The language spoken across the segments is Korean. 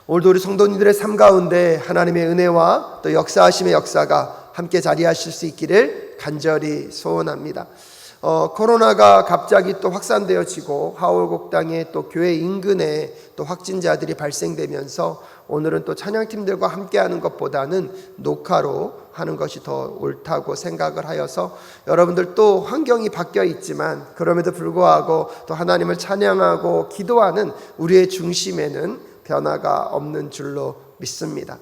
오늘도 우리 성도님들의 삶 가운데 하나님의 은혜와 또 역사하심의 역사가 함께 자리하실 수 있기를 간절히 소원합니다. 코로나가 갑자기 또 확산되어지고 하월곡당에 또 교회 인근에 또 확진자들이 발생되면서 오늘은 또 찬양팀들과 함께하는 것보다는 녹화로 하는 것이 더 옳다고 생각을 하여서 여러분들 또 환경이 바뀌어 있지만 그럼에도 불구하고 또 하나님을 찬양하고 기도하는 우리의 중심에는 변화가 없는 줄로 믿습니다.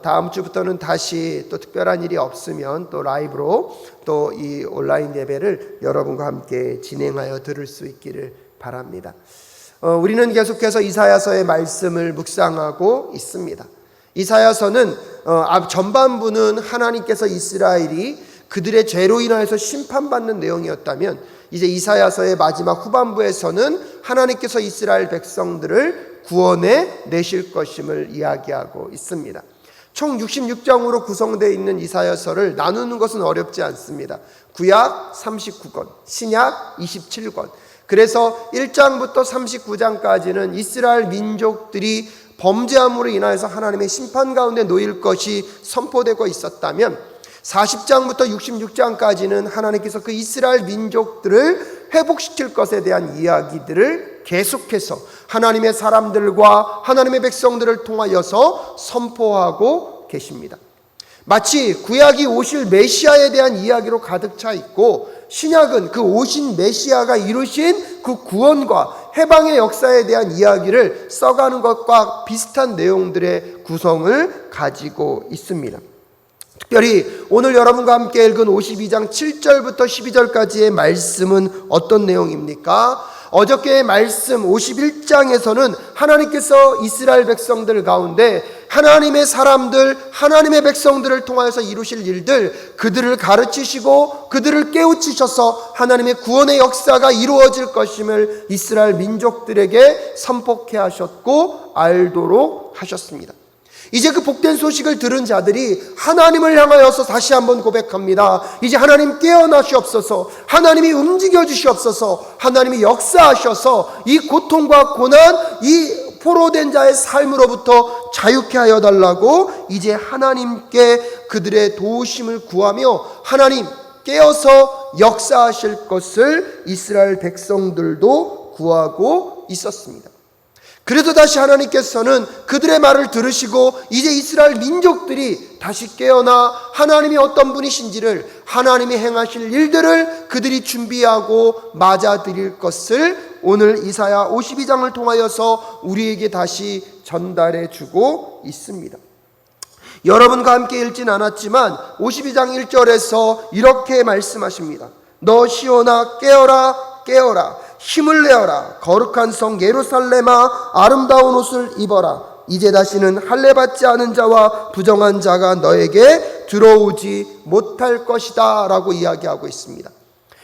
다음 주부터는 다시 또 특별한 일이 없으면 또 라이브로 또 이 온라인 예배를 여러분과 함께 진행하여 들을 수 있기를 바랍니다. 우리는 계속해서 이사야서의 말씀을 묵상하고 있습니다. 이사야서는 전반부는 하나님께서 이스라엘이 그들의 죄로 인하여서 심판받는 내용이었다면 이제 이사야서의 마지막 후반부에서는 하나님께서 이스라엘 백성들을 구원해 내실 것임을 이야기하고 있습니다. 총 66장으로 구성되어 있는 이사야서를 나누는 것은 어렵지 않습니다. 구약 39권, 신약 27권. 그래서 1장부터 39장까지는 이스라엘 민족들이 범죄함으로 인하여서 하나님의 심판 가운데 놓일 것이 선포되고 있었다면 40장부터 66장까지는 하나님께서 그 이스라엘 민족들을 회복시킬 것에 대한 이야기들을 계속해서 하나님의 사람들과 하나님의 백성들을 통하여서 선포하고 계십니다. 마치 구약이 오실 메시아에 대한 이야기로 가득 차 있고 신약은 그 오신 메시아가 이루신 그 구원과 해방의 역사에 대한 이야기를 써가는 것과 비슷한 내용들의 구성을 가지고 있습니다. 특별히 오늘 여러분과 함께 읽은 52장 7절부터 12절까지의 말씀은 어떤 내용입니까? 어저께의 말씀 51장에서는 하나님께서 이스라엘 백성들 가운데 하나님의 사람들, 하나님의 백성들을 통하여서 이루실 일들, 그들을 가르치시고 그들을 깨우치셔서 하나님의 구원의 역사가 이루어질 것임을 이스라엘 민족들에게 선포케 하셨고 알도록 하셨습니다. 이제 그 복된 소식을 들은 자들이 하나님을 향하여서 다시 한번 고백합니다. 이제 하나님 깨어나시옵소서, 하나님이 움직여 주시옵소서, 하나님이 역사하셔서 이 고통과 고난, 이 포로된 자의 삶으로부터 자유케 하여 달라고 이제 하나님께 그들의 도우심을 구하며 하나님 깨어서 역사하실 것을 이스라엘 백성들도 구하고 있었습니다. 그래도 다시 하나님께서는 그들의 말을 들으시고 이제 이스라엘 민족들이 다시 깨어나 하나님이 어떤 분이신지를, 하나님이 행하실 일들을 그들이 준비하고 맞아들일 것을 오늘 이사야 52장을 통하여서 우리에게 다시 전달해 주고 있습니다. 여러분과 함께 읽진 않았지만 52장 1절에서 이렇게 말씀하십니다. 너 시온아 깨어라 깨어라, 힘을 내어라, 거룩한 성 예루살렘아 아름다운 옷을 입어라. 이제 다시는 할례받지 않은 자와 부정한 자가 너에게 들어오지 못할 것이다 라고 이야기하고 있습니다.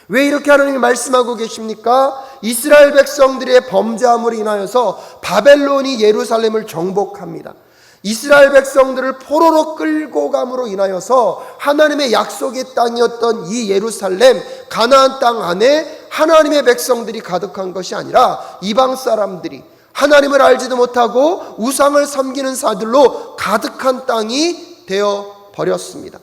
왜 이렇게 하나님이 말씀하고 계십니까? 이스라엘 백성들의 범죄함으로 인하여서 바벨론이 예루살렘을 정복합니다. 이스라엘 백성들을 포로로 끌고 감으로 인하여서 하나님의 약속의 땅이었던 이 예루살렘 가나안 땅 안에 하나님의 백성들이 가득한 것이 아니라 이방 사람들이 하나님을 알지도 못하고 우상을 섬기는 자들로 가득한 땅이 되어 버렸습니다.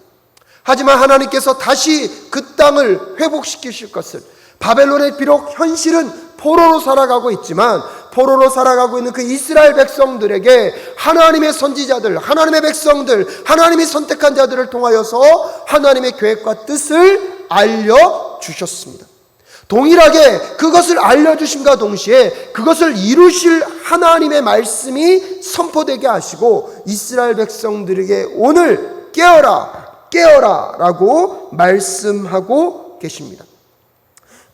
하지만 하나님께서 다시 그 땅을 회복시키실 것을, 바벨론의 비록 현실은 포로로 살아가고 있지만 포로로 살아가고 있는 그 이스라엘 백성들에게 하나님의 선지자들, 하나님의 백성들, 하나님이 선택한 자들을 통하여서 하나님의 계획과 뜻을 알려주셨습니다. 동일하게 그것을 알려주심과 동시에 그것을 이루실 하나님의 말씀이 선포되게 하시고 이스라엘 백성들에게 오늘 깨어라 깨어라 라고 말씀하고 계십니다.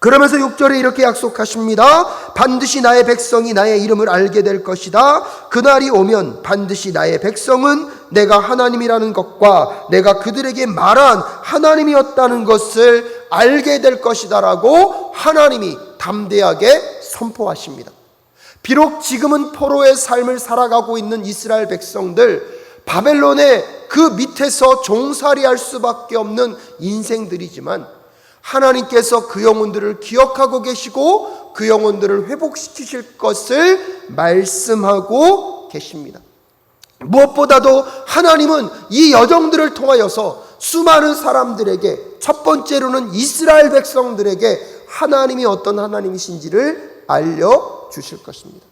그러면서 6절에 이렇게 약속하십니다. 반드시 나의 백성이 나의 이름을 알게 될 것이다. 그날이 오면 반드시 나의 백성은 내가 하나님이라는 것과 내가 그들에게 말한 하나님이었다는 것을 알게 될 것이다 라고 하나님이 담대하게 선포하십니다. 비록 지금은 포로의 삶을 살아가고 있는 이스라엘 백성들, 바벨론의 그 밑에서 종살이할 수밖에 없는 인생들이지만 하나님께서 그 영혼들을 기억하고 계시고 그 영혼들을 회복시키실 것을 말씀하고 계십니다. 무엇보다도 하나님은 이 여정들을 통하여서 수많은 사람들에게, 첫 번째로는 이스라엘 백성들에게 하나님이 어떤 하나님이신지를 알려주실 것입니다.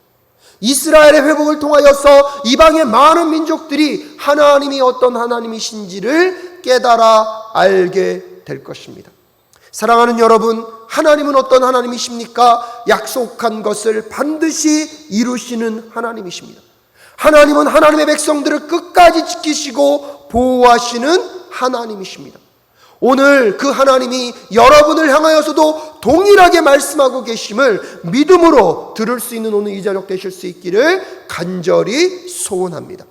이스라엘의 회복을 통하여서 이방의 많은 민족들이 하나님이 어떤 하나님이신지를 깨달아 알게 될 것입니다. 사랑하는 여러분, 하나님은 어떤 하나님이십니까? 약속한 것을 반드시 이루시는 하나님이십니다. 하나님은 하나님의 백성들을 끝까지 지키시고 보호하시는 하나님이십니다. 오늘 그 하나님이 여러분을 향하여서도 동일하게 말씀하고 계심을 믿음으로 들을 수 있는 오늘 이 저녁 되실 수 있기를 간절히 소원합니다.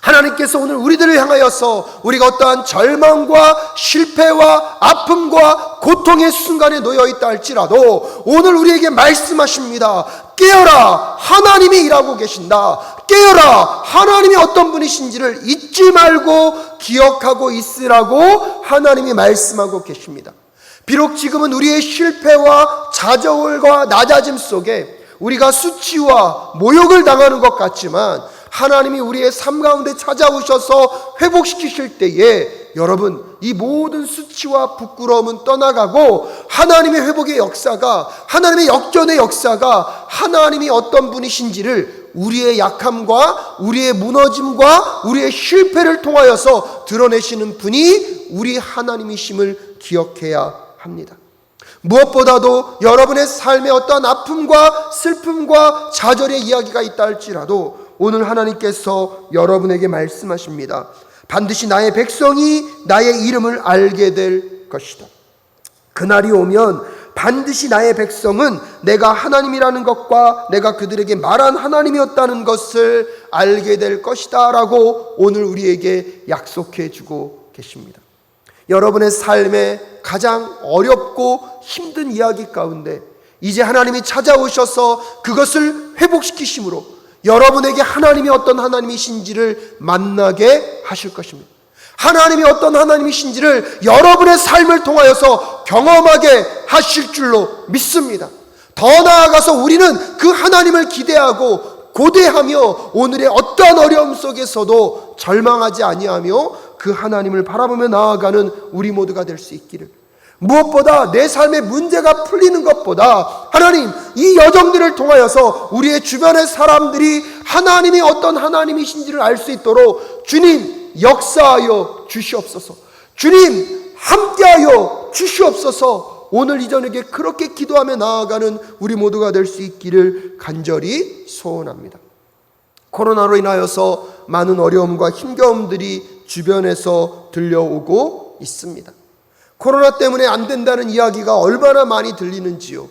하나님께서 오늘 우리들을 향하여서 우리가 어떠한 절망과 실패와 아픔과 고통의 순간에 놓여 있다 할지라도 오늘 우리에게 말씀하십니다. 깨어라, 하나님이 일하고 계신다. 깨어라, 하나님이 어떤 분이신지를 잊지 말고 기억하고 있으라고 하나님이 말씀하고 계십니다. 비록 지금은 우리의 실패와 좌절과 낮아짐 속에 우리가 수치와 모욕을 당하는 것 같지만 하나님이 우리의 삶 가운데 찾아오셔서 회복시키실 때에 여러분, 이 모든 수치와 부끄러움은 떠나가고 하나님의 회복의 역사가, 하나님의 역전의 역사가 하나님이 어떤 분이신지를 우리의 약함과 우리의 무너짐과 우리의 실패를 통하여서 드러내시는 분이 우리 하나님이심을 기억해야 합니다. 무엇보다도 여러분의 삶에 어떠한 아픔과 슬픔과 좌절의 이야기가 있다 할지라도 오늘 하나님께서 여러분에게 말씀하십니다. 반드시 나의 백성이 나의 이름을 알게 될 것이다. 그날이 오면 반드시 나의 백성은 내가 하나님이라는 것과 내가 그들에게 말한 하나님이었다는 것을 알게 될 것이다 라고 오늘 우리에게 약속해 주고 계십니다. 여러분의 삶에 가장 어렵고 힘든 이야기 가운데 이제 하나님이 찾아오셔서 그것을 회복시키심으로 여러분에게 하나님이 어떤 하나님이신지를 만나게 하실 것입니다. 하나님이 어떤 하나님이신지를 여러분의 삶을 통하여서 경험하게 하실 줄로 믿습니다. 더 나아가서 우리는 그 하나님을 기대하고 고대하며 오늘의 어떠한 어려움 속에서도 절망하지 아니하며 그 하나님을 바라보며 나아가는 우리 모두가 될 수 있기를. 무엇보다 내 삶의 문제가 풀리는 것보다 하나님, 이 여정들을 통하여서 우리의 주변의 사람들이 하나님이 어떤 하나님이신지를 알 수 있도록 주님 역사하여 주시옵소서. 주님 함께하여 주시옵소서. 오늘 이 저녁에 그렇게 기도하며 나아가는 우리 모두가 될 수 있기를 간절히 소원합니다. 코로나로 인하여서 많은 어려움과 힘겨움들이 주변에서 들려오고 있습니다. 코로나 때문에 안 된다는 이야기가 얼마나 많이 들리는지요.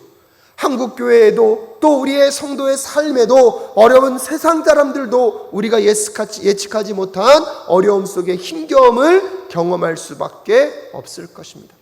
한국교회에도 또 우리의 성도의 삶에도 어려운 세상 사람들도 우리가 예측하지 못한 어려움 속에 힘겨움을 경험할 수밖에 없을 것입니다.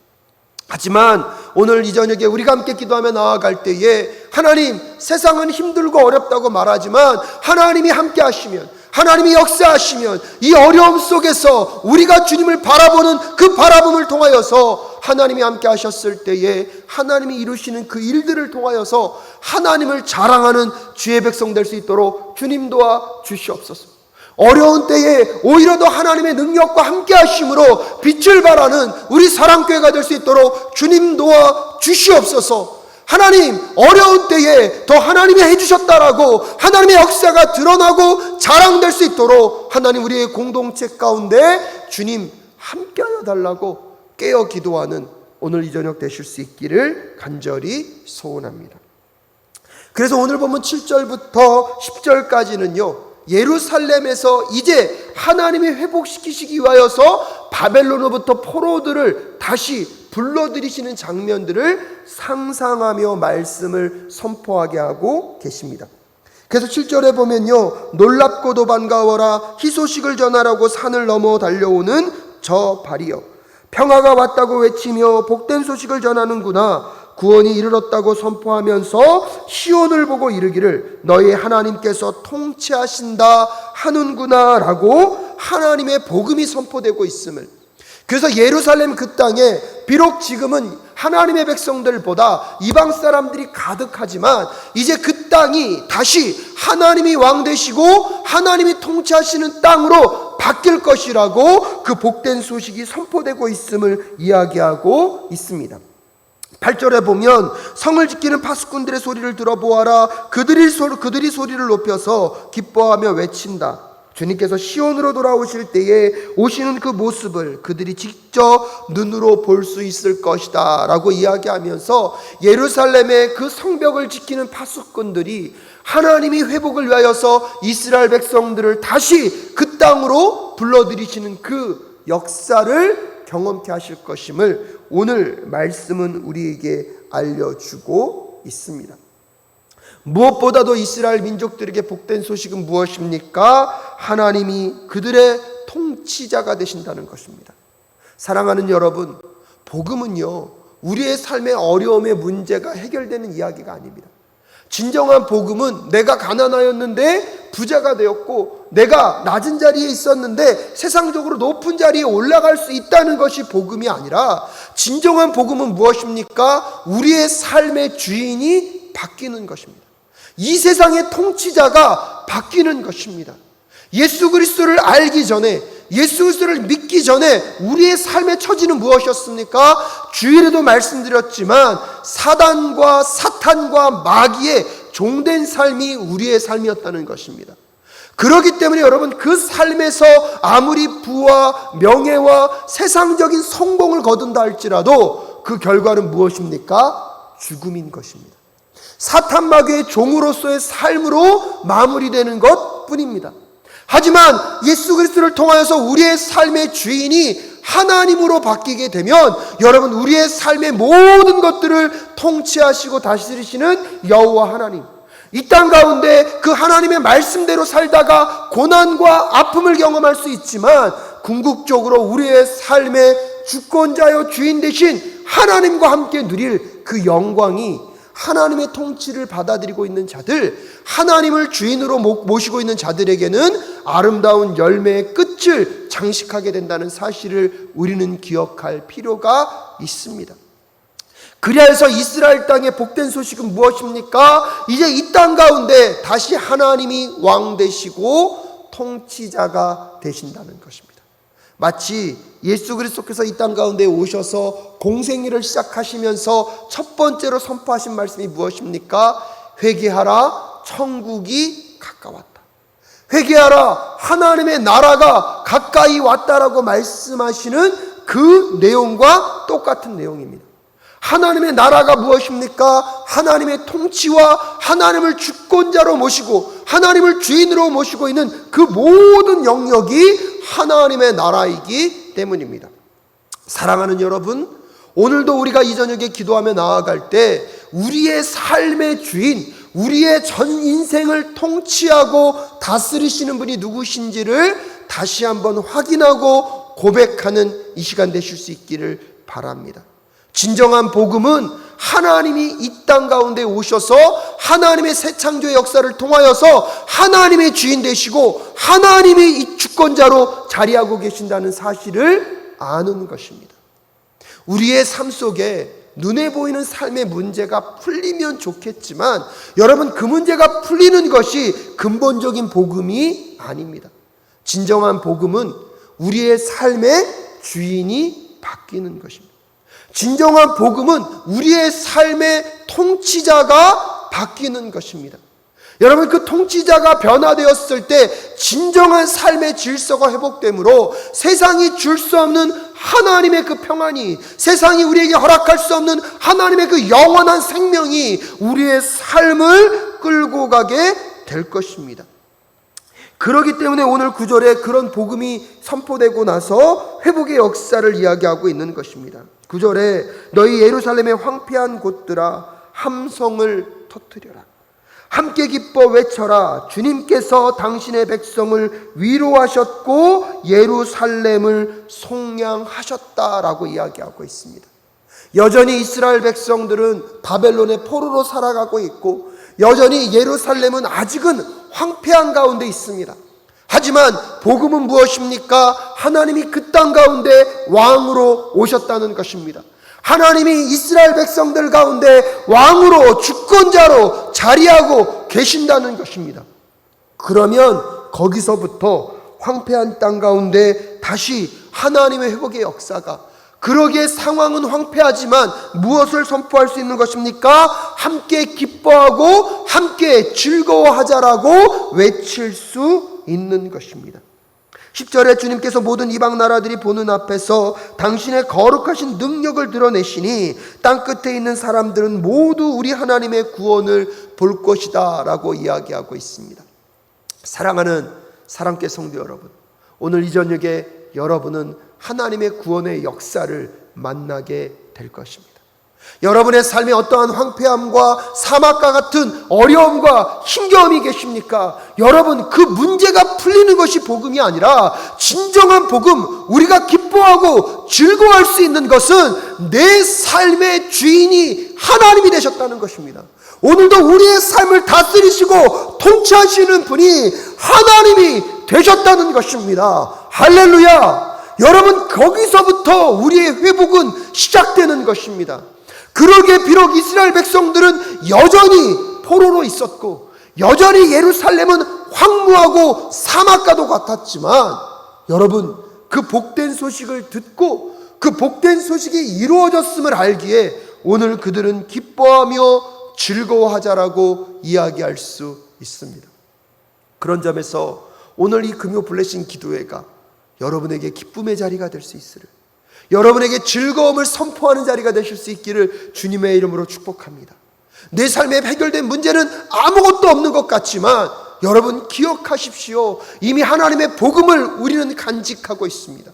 하지만 오늘 이 저녁에 우리가 함께 기도하며 나아갈 때에 하나님, 세상은 힘들고 어렵다고 말하지만 하나님이 함께 하시면, 하나님이 역사하시면 이 어려움 속에서 우리가 주님을 바라보는 그 바라봄을 통하여서 하나님이 함께 하셨을 때에 하나님이 이루시는 그 일들을 통하여서 하나님을 자랑하는 주의 백성 될 수 있도록 주님 도와 주시옵소서. 어려운 때에 오히려 더 하나님의 능력과 함께 하심으로 빛을 발하는 우리 사랑교회가 될 수 있도록 주님 도와 주시옵소서. 하나님, 어려운 때에 더 하나님이 해주셨다라고 하나님의 역사가 드러나고 자랑될 수 있도록 하나님, 우리의 공동체 가운데 주님 함께하여 달라고 깨어 기도하는 오늘 이 저녁 되실 수 있기를 간절히 소원합니다. 그래서 오늘 보면 7절부터 10절까지는요 예루살렘에서 이제 하나님이 회복시키시기 위하여서 바벨론으로부터 포로들을 다시 불러들이시는 장면들을 상상하며 말씀을 선포하게 하고 계십니다. 그래서 7절에 보면요, 놀랍고도 반가워라, 희소식을 전하라고 산을 넘어 달려오는 저 발이여, 평화가 왔다고 외치며 복된 소식을 전하는구나, 구원이 이르렀다고 선포하면서 시온을 보고 이르기를 너희 하나님께서 통치하신다 하는구나 라고 하나님의 복음이 선포되고 있음을, 그래서 예루살렘 그 땅에 비록 지금은 하나님의 백성들보다 이방 사람들이 가득하지만 이제 그 땅이 다시 하나님이 왕 되시고 하나님이 통치하시는 땅으로 바뀔 것이라고 그 복된 소식이 선포되고 있음을 이야기하고 있습니다. 8절에 보면 성을 지키는 파수꾼들의 소리를 들어보아라. 그들이 소리를 높여서 기뻐하며 외친다. 주님께서 시온으로 돌아오실 때에 오시는 그 모습을 그들이 직접 눈으로 볼 수 있을 것이다 라고 이야기하면서 예루살렘의 그 성벽을 지키는 파수꾼들이 하나님이 회복을 위하여서 이스라엘 백성들을 다시 그 땅으로 불러들이시는 그 역사를 경험케 하실 것임을 오늘 말씀은 우리에게 알려주고 있습니다. 무엇보다도 이스라엘 민족들에게 복된 소식은 무엇입니까? 하나님이 그들의 통치자가 되신다는 것입니다. 사랑하는 여러분, 복음은요, 우리의 삶의 어려움의 문제가 해결되는 이야기가 아닙니다. 진정한 복음은 내가 가난하였는데 부자가 되었고, 내가 낮은 자리에 있었는데 세상적으로 높은 자리에 올라갈 수 있다는 것이 복음이 아니라, 진정한 복음은 무엇입니까? 우리의 삶의 주인이 바뀌는 것입니다. 이 세상의 통치자가 바뀌는 것입니다. 예수 그리스도를 알기 전에, 예수 그리스도를 믿기 전에 우리의 삶의 처지는 무엇이었습니까? 주일에도 말씀드렸지만 사단과 사탄과 마귀의 종된 삶이 우리의 삶이었다는 것입니다. 그렇기 때문에 여러분, 그 삶에서 아무리 부와 명예와 세상적인 성공을 거둔다 할지라도 그 결과는 무엇입니까? 죽음인 것입니다. 사탄 마귀의 종으로서의 삶으로 마무리되는 것뿐입니다. 하지만 예수 그리스도를 통하여서 우리의 삶의 주인이 하나님으로 바뀌게 되면 여러분, 우리의 삶의 모든 것들을 통치하시고 다스리시는 여호와 하나님, 이 땅 가운데 그 하나님의 말씀대로 살다가 고난과 아픔을 경험할 수 있지만 궁극적으로 우리의 삶의 주권자여 주인 되신 하나님과 함께 누릴 그 영광이 하나님의 통치를 받아들이고 있는 자들, 하나님을 주인으로 모시고 있는 자들에게는 아름다운 열매의 끝을 장식하게 된다는 사실을 우리는 기억할 필요가 있습니다. 그리하여서 이스라엘 땅의 복된 소식은 무엇입니까? 이제 이 땅 가운데 다시 하나님이 왕 되시고 통치자가 되신다는 것입니다. 마치 예수 그리스도께서 이 땅 가운데 오셔서 공생애를 시작하시면서 첫 번째로 선포하신 말씀이 무엇입니까? 회개하라, 천국이 가까웠다. 회개하라, 하나님의 나라가 가까이 왔다라고 말씀하시는 그 내용과 똑같은 내용입니다. 하나님의 나라가 무엇입니까? 하나님의 통치와 하나님을 주권자로 모시고 하나님을 주인으로 모시고 있는 그 모든 영역이 하나님의 나라이기 때문입니다. 사랑하는 여러분, 오늘도 우리가 이 저녁에 기도하며 나아갈 때 우리의 삶의 주인, 우리의 전 인생을 통치하고 다스리시는 분이 누구신지를 다시 한번 확인하고 고백하는 이 시간 되실 수 있기를 바랍니다. 진정한 복음은 하나님이 이 땅 가운데 오셔서 하나님의 새 창조의 역사를 통하여서 하나님의 주인 되시고 하나님이 이 주권자로 자리하고 계신다는 사실을 아는 것입니다. 우리의 삶 속에 눈에 보이는 삶의 문제가 풀리면 좋겠지만 여러분, 그 문제가 풀리는 것이 근본적인 복음이 아닙니다. 진정한 복음은 우리의 삶의 주인이 바뀌는 것입니다. 진정한 복음은 우리의 삶의 통치자가 바뀌는 것입니다. 여러분, 그 통치자가 변화되었을 때 진정한 삶의 질서가 회복되므로 세상이 줄 수 없는 하나님의 그 평안이, 세상이 우리에게 허락할 수 없는 하나님의 그 영원한 생명이 우리의 삶을 끌고 가게 될 것입니다. 그렇기 때문에 오늘 9절에 그런 복음이 선포되고 나서 회복의 역사를 이야기하고 있는 것입니다. 9절에 너희 예루살렘의 황폐한 곳들아 함성을 터뜨려라. 함께 기뻐 외쳐라. 주님께서 당신의 백성을 위로하셨고 예루살렘을 속량하셨다라고 이야기하고 있습니다. 여전히 이스라엘 백성들은 바벨론의 포로로 살아가고 있고 여전히 예루살렘은 아직은 황폐한 가운데 있습니다. 하지만 복음은 무엇입니까? 하나님이 그 땅 가운데 왕으로 오셨다는 것입니다. 하나님이 이스라엘 백성들 가운데 왕으로 주권자로 자리하고 계신다는 것입니다. 그러면 거기서부터 황폐한 땅 가운데 다시 하나님의 회복의 역사가, 그러기에 상황은 황폐하지만 무엇을 선포할 수 있는 것입니까? 함께 기뻐하고 함께 즐거워하자라고 외칠 수 있는 것입니다. 10절에 주님께서 모든 이방 나라들이 보는 앞에서 당신의 거룩하신 능력을 드러내시니 땅끝에 있는 사람들은 모두 우리 하나님의 구원을 볼 것이다 라고 이야기하고 있습니다. 사랑하는 사랑계 성도 여러분, 오늘 이 저녁에 여러분은 하나님의 구원의 역사를 만나게 될 것입니다. 여러분의 삶에 어떠한 황폐함과 사막과 같은 어려움과 힘겨움이 계십니까? 여러분, 그 문제가 풀리는 것이 복음이 아니라 진정한 복음, 우리가 기뻐하고 즐거워할 수 있는 것은 내 삶의 주인이 하나님이 되셨다는 것입니다. 오늘도 우리의 삶을 다스리시고 통치하시는 분이 하나님이 되셨다는 것입니다. 할렐루야! 여러분, 거기서부터 우리의 회복은 시작되는 것입니다. 그러기에 비록 이스라엘 백성들은 여전히 포로로 있었고 여전히 예루살렘은 황무하고 사막과도 같았지만, 여러분, 그 복된 소식을 듣고 그 복된 소식이 이루어졌음을 알기에 오늘 그들은 기뻐하며 즐거워하자라고 이야기할 수 있습니다. 그런 점에서 오늘 이 금요 블레싱 기도회가 여러분에게 기쁨의 자리가 될 수 있으를, 여러분에게 즐거움을 선포하는 자리가 되실 수 있기를 주님의 이름으로 축복합니다. 내 삶에 해결된 문제는 아무것도 없는 것 같지만 여러분 기억하십시오. 이미 하나님의 복음을 우리는 간직하고 있습니다.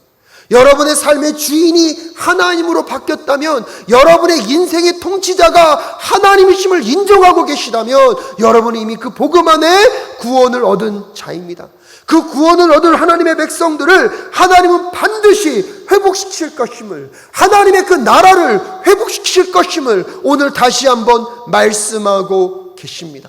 여러분의 삶의 주인이 하나님으로 바뀌었다면, 여러분의 인생의 통치자가 하나님이심을 인정하고 계시다면 여러분이 이미 그 복음 안에 구원을 얻은 자입니다. 그 구원을 얻은 하나님의 백성들을 하나님은 반드시 회복시킬 것임을, 하나님의 그 나라를 회복시킬 것임을 오늘 다시 한번 말씀하고 계십니다.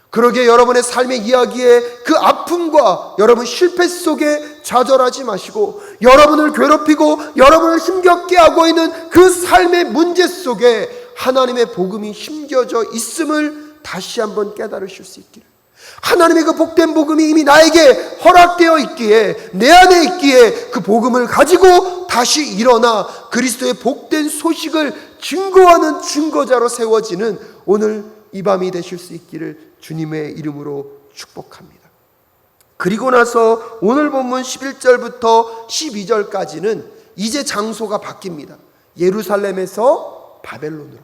그러기에 여러분의 삶의 이야기에 그 아픔과 여러분 실패 속에 좌절하지 마시고, 여러분을 괴롭히고 여러분을 힘겹게 하고 있는 그 삶의 문제 속에 하나님의 복음이 심겨져 있음을 다시 한번 깨달으실 수 있기를, 하나님의 그 복된 복음이 이미 나에게 허락되어 있기에, 내 안에 있기에 그 복음을 가지고 다시 일어나 그리스도의 복된 소식을 증거하는 증거자로 세워지는 오늘 이 밤이 되실 수 있기를 주님의 이름으로 축복합니다. 그리고 나서 오늘 본문 11절부터 12절까지는 이제 장소가 바뀝니다. 예루살렘에서 바벨론으로.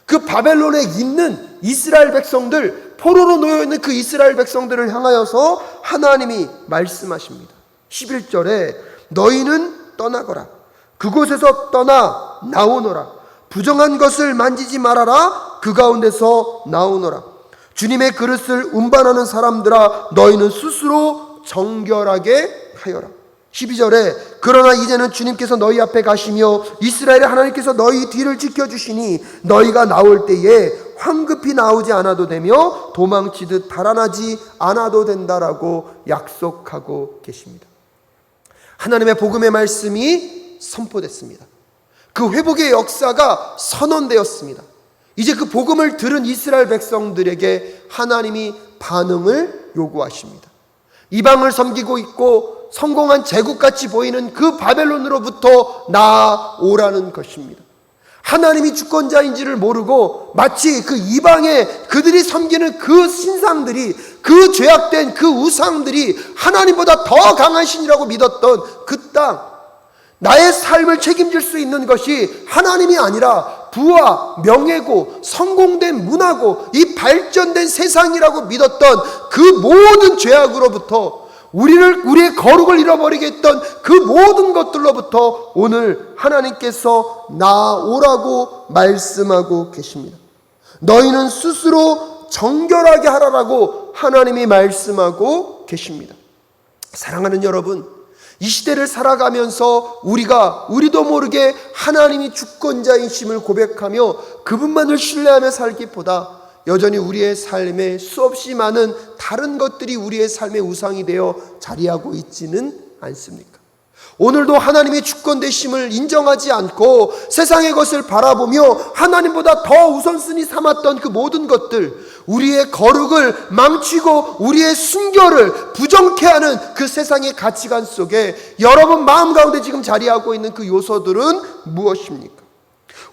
그 바벨론에 있는 이스라엘 백성들, 포로로 놓여있는 그 이스라엘 백성들을 향하여서 하나님이 말씀하십니다. 11절에 너희는 떠나거라. 그곳에서 떠나 나오너라. 부정한 것을 만지지 말아라. 그 가운데서 나오너라. 주님의 그릇을 운반하는 사람들아, 너희는 스스로 정결하게 하여라. 12절에 그러나 이제는 주님께서 너희 앞에 가시며 이스라엘의 하나님께서 너희 뒤를 지켜주시니 너희가 나올 때에 황급히 나오지 않아도 되며 도망치듯 달아나지 않아도 된다라고 약속하고 계십니다. 하나님의 복음의 말씀이 선포됐습니다. 그 회복의 역사가 선언되었습니다. 이제 그 복음을 들은 이스라엘 백성들에게 하나님이 반응을 요구하십니다. 이방을 섬기고 있고 성공한 제국같이 보이는 그 바벨론으로부터 나아오라는 것입니다. 하나님이 주권자인지를 모르고 마치 그 이방에 그들이 섬기는 그 신상들이, 그 죄악된 그 우상들이 하나님보다 더 강한 신이라고 믿었던 그 땅, 나의 삶을 책임질 수 있는 것이 하나님이 아니라 부와 명예고 성공된 문화고 이 발전된 세상이라고 믿었던 그 모든 죄악으로부터, 우리의 거룩을 잃어버리게 했던 그 모든 것들로부터 오늘 하나님께서 나오라고 말씀하고 계십니다. 너희는 스스로 정결하게 하라라고 하나님이 말씀하고 계십니다. 사랑하는 여러분, 이 시대를 살아가면서 우리도 모르게 하나님이 주권자이심을 고백하며 그분만을 신뢰하며 살기보다 여전히 우리의 삶에 수없이 많은 다른 것들이 우리의 삶의 우상이 되어 자리하고 있지는 않습니까? 오늘도 하나님의 주권 되심을 인정하지 않고 세상의 것을 바라보며 하나님보다 더 우선순위 삼았던 그 모든 것들, 우리의 거룩을 망치고 우리의 순결을 부정케 하는 그 세상의 가치관 속에 여러분 마음 가운데 지금 자리하고 있는 그 요소들은 무엇입니까?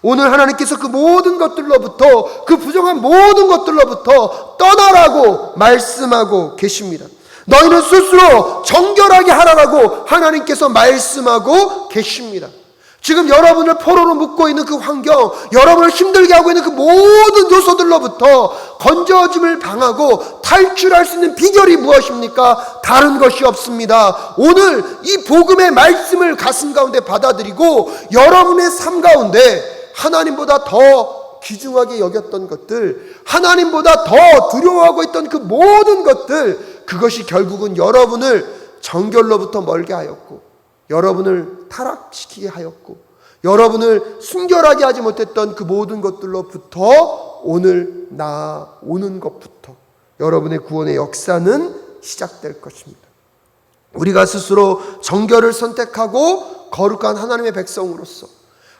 오늘 하나님께서 그 모든 것들로부터, 그 부정한 모든 것들로부터 떠나라고 말씀하고 계십니다. 너희는 스스로 정결하게 하라라고 하나님께서 말씀하고 계십니다. 지금 여러분을 포로로 묶고 있는 그 환경, 여러분을 힘들게 하고 있는 그 모든 요소들로부터 건져짐을 당하고 탈출할 수 있는 비결이 무엇입니까? 다른 것이 없습니다. 오늘 이 복음의 말씀을 가슴 가운데 받아들이고 여러분의 삶 가운데 하나님보다 더 귀중하게 여겼던 것들, 하나님보다 더 두려워하고 있던 그 모든 것들, 그것이 결국은 여러분을 정결로부터 멀게 하였고, 여러분을 타락시키게 하였고, 여러분을 순결하게 하지 못했던 그 모든 것들로부터 오늘 나오는 것부터 여러분의 구원의 역사는 시작될 것입니다. 우리가 스스로 정결을 선택하고 거룩한 하나님의 백성으로서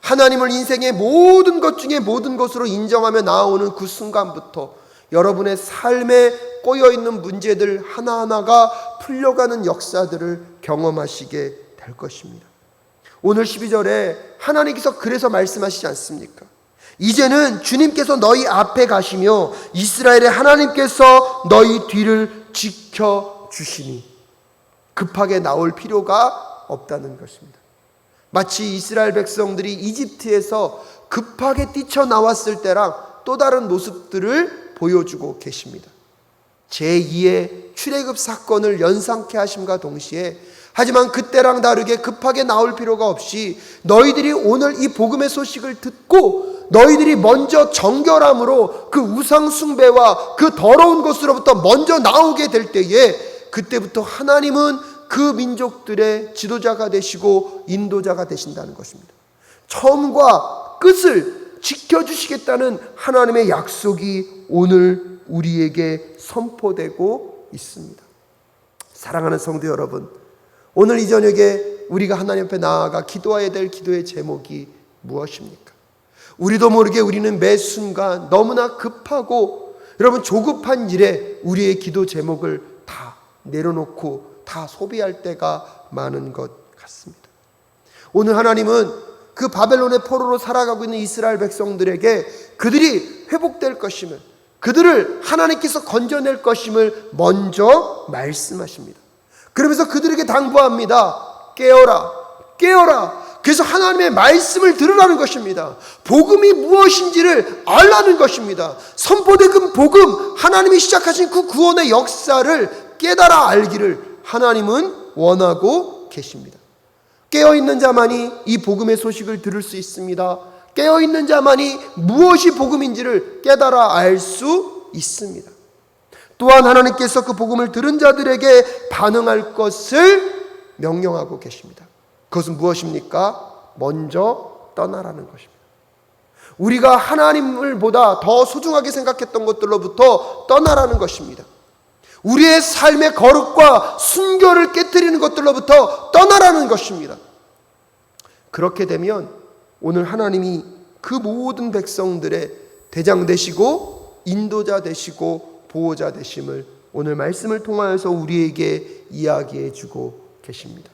하나님을 인생의 모든 것 중에 모든 것으로 인정하며 나아오는 그 순간부터 여러분의 삶에 꼬여있는 문제들 하나하나가 풀려가는 역사들을 경험하시게 될 것입니다. 오늘 12절에 하나님께서 그래서 말씀하시지 않습니까? 이제는 주님께서 너희 앞에 가시며 이스라엘의 하나님께서 너희 뒤를 지켜주시니 급하게 나올 필요가 없다는 것입니다. 마치 이스라엘 백성들이 이집트에서 급하게 뛰쳐나왔을 때랑 또 다른 모습들을 보여주고 계십니다. 제2의 출애굽 사건을 연상케 하심과 동시에 하지만 그때랑 다르게 급하게 나올 필요가 없이 너희들이 오늘 이 복음의 소식을 듣고 너희들이 먼저 정결함으로 그 우상 숭배와 그 더러운 것으로부터 먼저 나오게 될 때에 그때부터 하나님은 그 민족들의 지도자가 되시고 인도자가 되신다는 것입니다. 처음과 끝을 지켜주시겠다는 하나님의 약속이 오늘 우리에게 선포되고 있습니다. 사랑하는 성도 여러분, 오늘 이 저녁에 우리가 하나님 앞에 나아가 기도해야 될 기도의 제목이 무엇입니까? 우리도 모르게 우리는 매 순간 너무나 급하고 여러분 조급한 일에 우리의 기도 제목을 다 내려놓고 다 소비할 때가 많은 것 같습니다. 오늘 하나님은 그 바벨론의 포로로 살아가고 있는 이스라엘 백성들에게 그들이 회복될 것임을, 그들을 하나님께서 건져낼 것임을 먼저 말씀하십니다. 그러면서 그들에게 당부합니다. 깨어라, 깨어라. 그래서 하나님의 말씀을 들으라는 것입니다. 복음이 무엇인지를 알라는 것입니다. 선포된 그 복음, 하나님이 시작하신 그 구원의 역사를 깨달아 알기를 하나님은 원하고 계십니다. 깨어있는 자만이 이 복음의 소식을 들을 수 있습니다. 깨어있는 자만이 무엇이 복음인지를 깨달아 알 수 있습니다. 또한 하나님께서 그 복음을 들은 자들에게 반응할 것을 명령하고 계십니다. 그것은 무엇입니까? 먼저 떠나라는 것입니다. 우리가 하나님을 보다 더 소중하게 생각했던 것들로부터 떠나라는 것입니다. 우리의 삶의 거룩과 순결을 깨뜨리는 것들로부터 떠나라는 것입니다. 그렇게 되면 오늘 하나님이 그 모든 백성들의 대장 되시고 인도자 되시고 보호자 되심을 오늘 말씀을 통하여서 우리에게 이야기해 주고 계십니다.